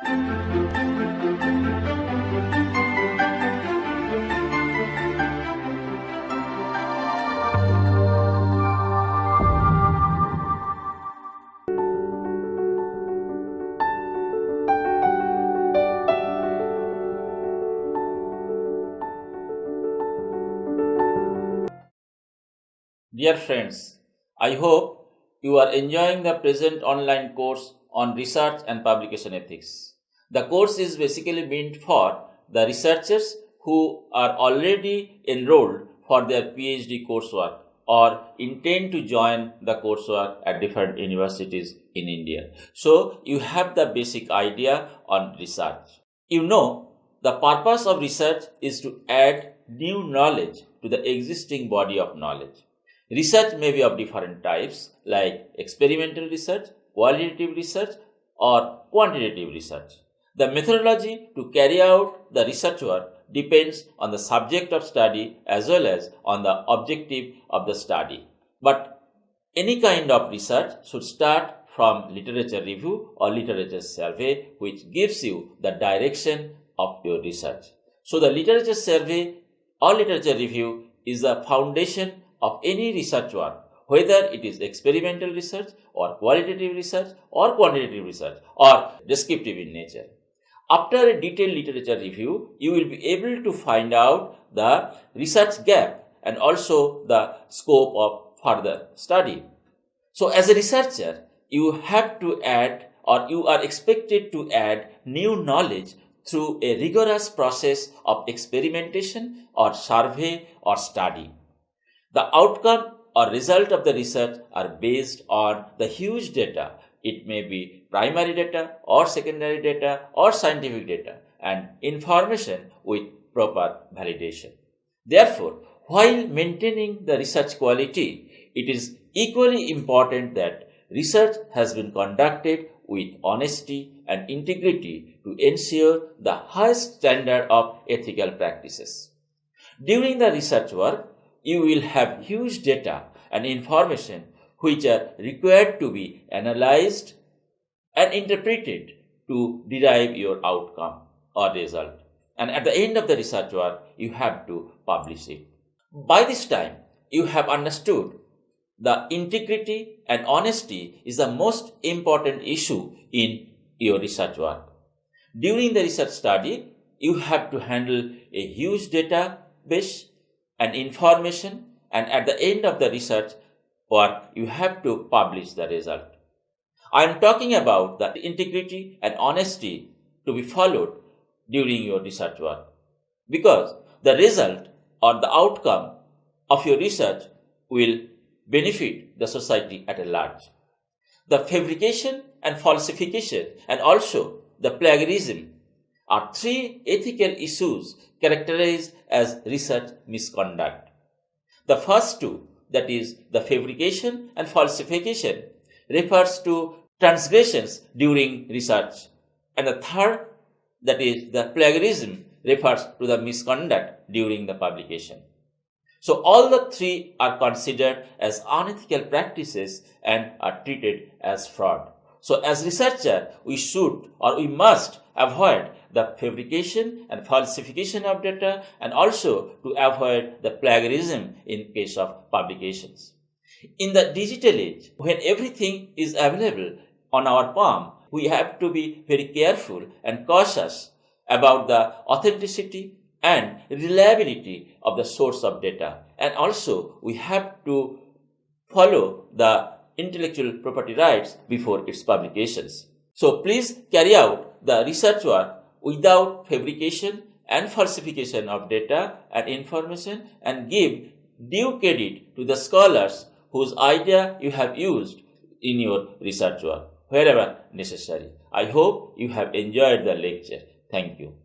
Dear friends, I hope you are enjoying the present online course on research and publication ethics. The course is basically meant for the researchers who are already enrolled for their PhD coursework or intend to join the coursework at different universities in India. So you have the basic idea on research. You know, the purpose of research is to add new knowledge to the existing body of knowledge. Research may be of different types like experimental research, qualitative research, or quantitative research. The methodology to carry out the research work depends on the subject of study as well as on the objective of the study. But any kind of research should start from literature review or literature survey, which gives you the direction of your research. So the literature survey or literature review is the foundation of any research work, whether it is experimental research or qualitative research or quantitative research or descriptive in nature. After a detailed literature review, you will be able to find out the research gap and also the scope of further study. So as a researcher, you have to add or you are expected to add new knowledge through a rigorous process of experimentation or survey or study. The outcome or result of the research are based on the huge data. It may be primary data or secondary data or scientific data and information with proper validation. Therefore, while maintaining the research quality, it is equally important that research has been conducted with honesty and integrity to ensure the highest standard of ethical practices. During the research work, you will have huge data and information which are required to be analyzed and interpreted to derive your outcome or result. And at the end of the research work, you have to publish it. By this time, you have understood the integrity and honesty is the most important issue in your research work. During the research study, you have to handle a huge database and information, and at the end of the research work, you have to publish the result. I am talking about the integrity and honesty to be followed during your research work, because the result or the outcome of your research will benefit the society at large. The fabrication and falsification and also the plagiarism are three ethical issues characterized as research misconduct. The first two, that is the fabrication and falsification, refers to transgressions during research, and the third, that is the plagiarism, refers to the misconduct during the publication. So all the three are considered as unethical practices and are treated as fraud. So as researcher, we should or we must avoid the fabrication and falsification of data and also to avoid the plagiarism in case of publications. In the digital age, when everything is available on our palm, we have to be very careful and cautious about the authenticity and reliability of the source of data. And also, we have to follow the intellectual property rights before its publications. So please carry out the research work without fabrication and falsification of data and information, and give due credit to the scholars whose idea you have used in your research work wherever necessary. I hope you have enjoyed the lecture. Thank you.